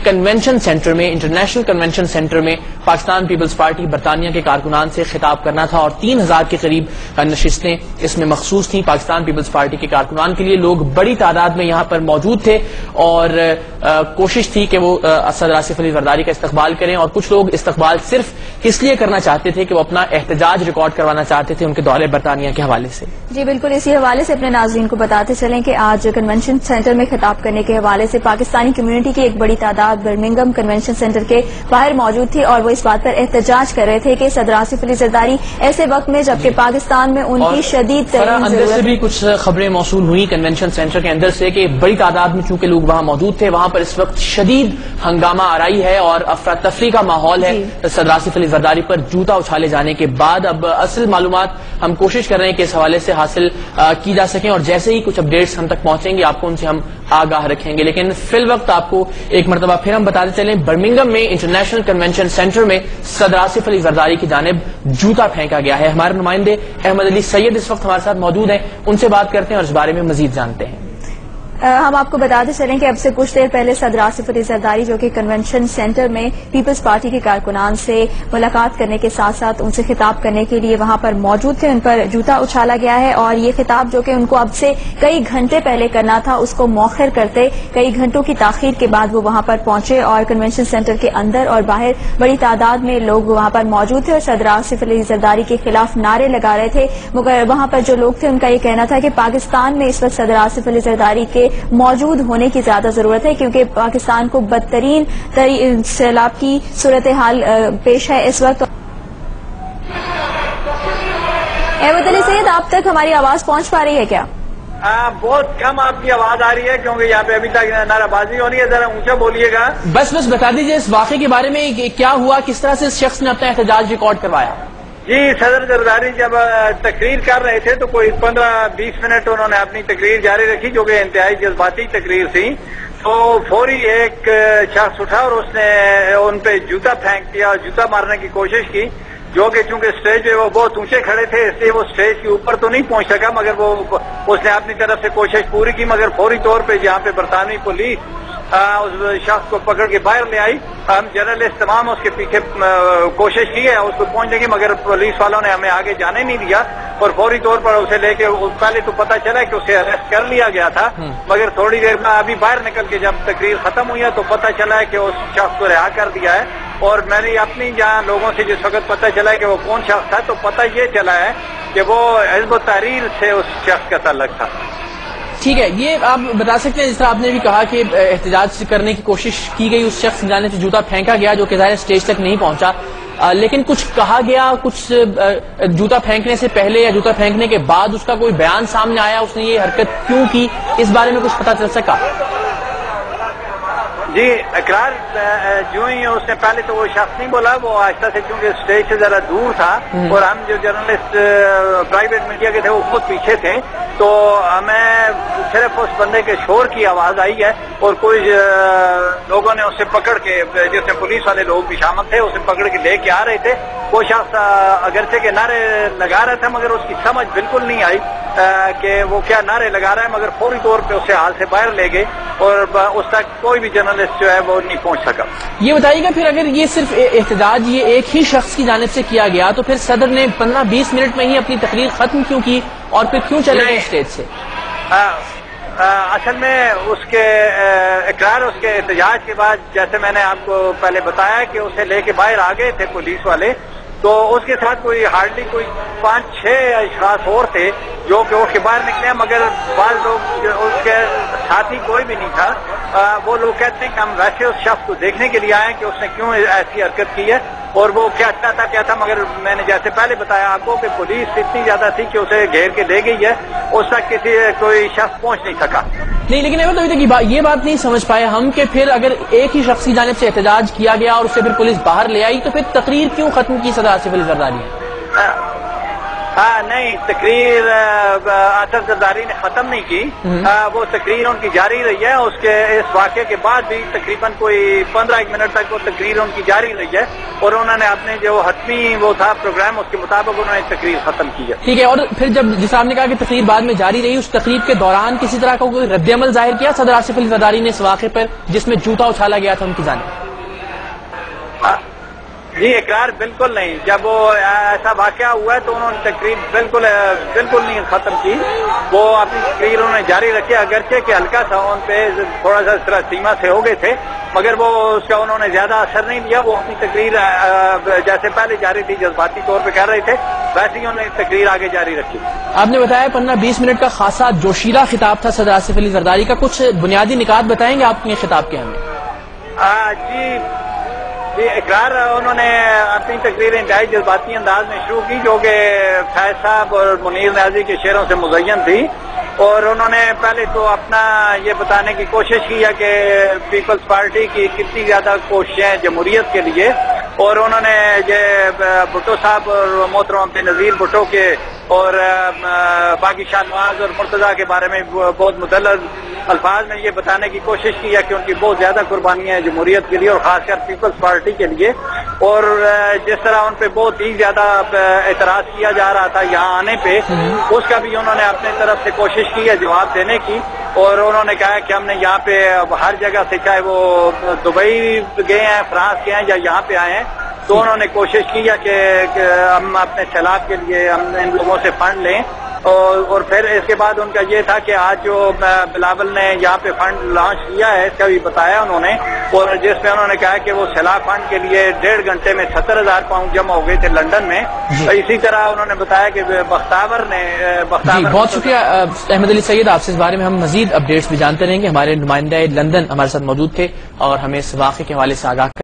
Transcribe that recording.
Convention centre میں، international convention centre میں Pakistan Peoples party برطانیہ کے کارکنان سے خطاب کرنا تھا، اور 3000 کے قریب نشستیں اس میں مخصوص تھیں پاکستان پیپلز پارٹی کے کارکنان کے لیے. لوگ بڑی تعداد میں یہاں پر موجود تھے اور کوشش تھی کہ وہ صدر آصف علی زرداری کا استقبال کریں، اور کچھ لوگ استقبال صرف اس لیے کرنا چاہتے تھے کہ وہ اپنا احتجاج ریکارڈ کروانا چاہتے تھے ان کے دورے برطانیہ کے حوالے سے. جی بالکل، اسی حوالے سے اپنے ناظرین کو بتاتے چلیں کہ آج کنونشن سینٹر میں خطاب کرنے کے حوالے سے پاکستانی کمیونٹی کی ایک بڑی تعداد برمنگھم کنونشن سینٹر کے باہر موجود تھی، اور وہ اس بات پر احتجاج کر رہے تھے کہ صدر آصف علی زرداری ایسے وقت میں جبکہ پاکستان میں ان کی شدید اندر سے بھی کچھ خبریں موصول ہوئی کنونشن سینٹر کے اندر سے کہ بڑی تعداد میں چونکہ لوگ وہاں موجود تھے، وہاں پر اس وقت شدید ہنگامہ آرائی ہے اور افراتفری کا ماحول ہے صدر آصف علی زرداری پر جوتا اچھالے جانے کے بعد. اب اصل معلومات ہم کوشش کر رہے ہیں کہ اس حوالے سے حاصل کی جا سکیں، اور جیسے ہی کچھ اپڈیٹس ہم تک پہنچیں گے آپ کو ان سے ہم آگاہ رکھیں گے. لیکن فی الوقت آپ کو ایک مرتبہ پھر ہم بتاتے چلیں، برمنگھم میں انٹرنیشنل کنونشن سینٹر میں صدر آصف علی زرداری کی جانب جوتا پھینکا گیا ہے. ہمارے نمائندے احمد علی سید اس وقت ہمارے ساتھ موجود ہیں، ان سے بات کرتے ہیں اور اس بارے میں مزید جانتے ہیں. ہم آپ کو بتاتے چلیں کہ اب سے کچھ دیر پہلے صدر آصف علی زرداری جو کہ کنونشن سینٹر میں پیپلز پارٹی کے کارکنان سے ملاقات کرنے کے ساتھ ساتھ ان سے خطاب کرنے کے لیے وہاں پر موجود تھے، ان پر جوتا اچھالا گیا ہے، اور یہ خطاب جو کہ ان کو اب سے کئی گھنٹے پہلے کرنا تھا اس کو مؤخر کرتے کئی گھنٹوں کی تاخیر کے بعد وہ وہاں پر پہنچے، اور کنونشن سینٹر کے اندر اور باہر بڑی تعداد میں لوگ وہاں پر موجود تھے اور صدر آصف علی زرداری کے خلاف نعرے لگا رہے تھے. مگر وہاں پر جو لوگ تھے ان کا یہ کہنا تھا کہ پاکستان میں اس وقت صدر آصف علی زرداری کے موجود ہونے کی زیادہ ضرورت ہے، کیونکہ پاکستان کو بدترین سیلاب کی صورتحال پیش ہے اس وقت. احمد علی سید، آپ تک ہماری آواز پہنچ پا رہی ہے کیا؟ بہت کم آپ کی آواز آ رہی ہے کیونکہ یہاں پہ ابھی تک نعرہ بازی ہو رہی ہے، ذرا اونچا بولیے گا. بس بتا دیجیے اس واقعے کے بارے میں کیا ہوا، کس طرح سے اس شخص نے اپنا احتجاج ریکارڈ کروایا؟ جی، صدر زرداری جب تقریر کر رہے تھے تو کوئی 15-20 منٹ انہوں نے اپنی تقریر جاری رکھی جو کہ انتہائی جذباتی تقریر تھی. تو فوری ایک شخص اٹھا اور اس نے ان پہ جوتا پھینک دیا اور جوتا مارنے کی کوشش کی، جو کہ چونکہ اسٹیج پہ وہ بہت اونچے کھڑے تھے اس لیے وہ اسٹیج کے اوپر تو نہیں پہنچ سکا، مگر اس نے اپنی طرف سے کوشش پوری کی. مگر فوری طور پہ جہاں پہ برطانوی پولیس اس شخص کو پکڑ کے باہر لے آئی، ہم جرنلسٹ تمام اس کے پیچھے کوشش کی ہے اس کو پہنچنے کی، مگر پولیس والوں نے ہمیں آگے جانے نہیں دیا اور فوری طور پر اسے لے کے پہلے تو پتہ چلا کہ اسے اریسٹ کر لیا گیا تھا، مگر تھوڑی دیر میں ابھی باہر نکل کے جب تقریر ختم ہوئی ہے تو پتہ چلا ہے کہ اس شخص کو رہا کر دیا ہے. اور میں نے اپنی جہاں لوگوں سے جس وقت پتہ چلا ہے کہ وہ کون شخص تھا تو پتہ یہ چلا ہے کہ وہ حزب التحریر سے اس شخص کا تعلق تھا. ٹھیک ہے، یہ آپ بتا سکتے ہیں جس طرح آپ نے بھی کہا کہ احتجاج کرنے کی کوشش کی گئی، اس شخص کی جانب سے جوتا پھینکا گیا جو کہ ظاہر اسٹیج تک نہیں پہنچا، لیکن کچھ کہا گیا، کچھ جوتا پھینکنے سے پہلے یا جوتا پھینکنے کے بعد اس کا کوئی بیان سامنے آیا، اس نے یہ حرکت کیوں کی، اس بارے میں کچھ پتہ چل سکا؟ جی، اقرار جو ہی اس نے پہلے تو وہ شخص نہیں بولا، وہ آہستہ سے چونکہ اسٹیج سے ذرا دور تھا اور ہم جو جرنلسٹ پرائیویٹ میڈیا کے تھے وہ خود پیچھے تھے، تو ہمیں صرف اس بندے کے شور کی آواز آئی ہے اور کوئی لوگوں نے اسے پکڑ کے، جس میں پولیس والے لوگ بھی شامل تھے، اسے پکڑ کے لے کے آ رہے تھے. وہ شخص اگرچہ کے نعرے لگا رہا تھا مگر اس کی سمجھ بالکل نہیں آئی کہ وہ کیا نعرے لگا رہا ہے، مگر فوری طور پہ اسے حال سے باہر لے گئے اور اس تک کوئی بھی جرنلسٹ جو ہے وہ نہیں پہنچ سکا. یہ بتائیے گا پھر اگر یہ صرف احتجاج یہ ایک ہی شخص کی جانب سے کیا گیا تو پھر صدر نے 15-20 منٹ میں ہی اپنی تقریر ختم کیوں کی اور پھر کیوں چلے گئے اسٹیج سے؟ اصل میں اس کے اقرار اس کے احتجاج کے بعد جیسے میں نے آپ کو پہلے بتایا کہ اسے لے کے باہر آ گئے تھے پولیس والے، تو اس کے ساتھ کوئی ہارڈلی کوئی 5-6 اشخاص اور تھے جو کہ اس کے باہر نکلے، مگر بعض لوگ اس کے ساتھی کوئی بھی نہیں تھا. وہ لوگ کہتے ہیں کہ ہم ویسے اس شخص کو دیکھنے کے لیے آئے کہ اس نے کیوں ایسی حرکت کی ہے اور وہ کیا کیا تھا، مگر میں نے جیسے پہلے بتایا آپ کو کہ پولیس اتنی زیادہ تھی کہ اسے گھیر کے لے گئی ہے، اس تک کوئی شخص پہنچ نہیں سکا. نہیں، لیکن ابھی تک یہ بات نہیں سمجھ پائے ہم کہ پھر اگر ایک ہی شخص کی جانب سے احتجاج کیا گیا اور اسے پھر پولیس باہر لے آئی تو پھر تقریر کیوں ختم کی صدر آصف علی زرداری؟ نہیں، تقریر آصف زرداری نے ختم نہیں کی، وہ تقریر ان کی جاری رہی ہے. اس واقعے کے بعد بھی تقریباً کوئی 15 منٹ تک وہ تقریر ان کی جاری رہی ہے، اور انہوں نے اپنے جو حتمی وہ تھا پروگرام اس کے مطابق انہوں نے تقریر ختم کی ہے. ٹھیک ہے. اور پھر جب جس آپ نے کہا کہ تقریر بعد میں جاری رہی، اس تقریر کے دوران کسی طرح کا کوئی رد عمل ظاہر کیا صدر آصف علی زرداری نے اس واقعے پر جس میں جوتا اچھالا گیا تھا ان کی جانب؟ جی اقرار بالکل نہیں. جب وہ ایسا واقعہ ہوا ہے تو انہوں نے تقریر بالکل نہیں ختم کی. وہ اپنی تقریر انہوں نے جاری رکھی، اگرچہ کہ ہلکا سا ان پہ تھوڑا سا اس طرح سیما سے ہو گئے تھے، مگر وہ اس کا انہوں نے زیادہ اثر نہیں لیا. وہ اپنی تقریر جیسے پہلے جاری تھی جذباتی طور پہ کر رہے تھے، ویسے ہی انہوں نے تقریر آگے جاری رکھی. آپ نے بتایا 15-20 منٹ کا خاصا جوشیلا خطاب تھا صدر آصف علی زرداری کا، کچھ بنیادی نکات بتائیں گے آپ کے خطاب کے ہمیں؟ جی اقرار انہوں نے اپنی تقریر انتہائی جذباتی انداز میں شروع کی، جو کہ فیض صاحب اور منیر نیازی کے شعروں سے مزین تھی. اور انہوں نے پہلے تو اپنا یہ بتانے کی کوشش کی ہے کہ پیپلز پارٹی کی کتنی زیادہ کوششیں جمہوریت کے لیے، اور انہوں نے یہ بھٹو صاحب اور محترم بے نظیر بھٹو کے اور باقی شاہ نواز اور مرتضیٰ کے بارے میں بہت مدلل الفاظ میں یہ بتانے کی کوشش کی ہے کہ ان کی بہت زیادہ قربانیاں ہیں جمہوریت کے لیے اور خاص کر پیپلز پارٹی کے لیے. اور جس طرح ان پہ بہت ہی زیادہ اعتراض کیا جا رہا تھا یہاں آنے پہ، اس کا بھی انہوں نے اپنے طرف سے کوشش کی ہے جواب دینے کی. اور انہوں نے کہا کہ ہم نے یہاں پہ ہر جگہ سے، چاہے وہ دبئی گئے ہیں، فرانس گئے ہیں یا یہاں پہ آئے ہیں، تو انہوں نے کوشش کی ہے کہ ہم اپنے سیلاب کے لیے ہم ان لوگوں سے فنڈ لیں. اور پھر اس کے بعد ان کا یہ تھا کہ آج جو بلاول نے یہاں پہ فنڈ لانچ کیا ہے اس کا بھی بتایا انہوں نے، اور جس میں انہوں نے کہا کہ وہ سیلاب فنڈ کے لیے 1.5 گھنٹے میں 70,000 پاؤنڈ جمع ہو گئے تھے لندن میں. اسی طرح انہوں نے بتایا کہ بختاور نے بہت شکریہ احمد علی سید. آپ سے اس بارے میں ہم مزید اپڈیٹس بھی جانتے رہیں گے. ہمارے نمائندہ لندن ہمارے ساتھ موجود تھے اور ہمیں اس واقعے کے حوالے سے آگاہ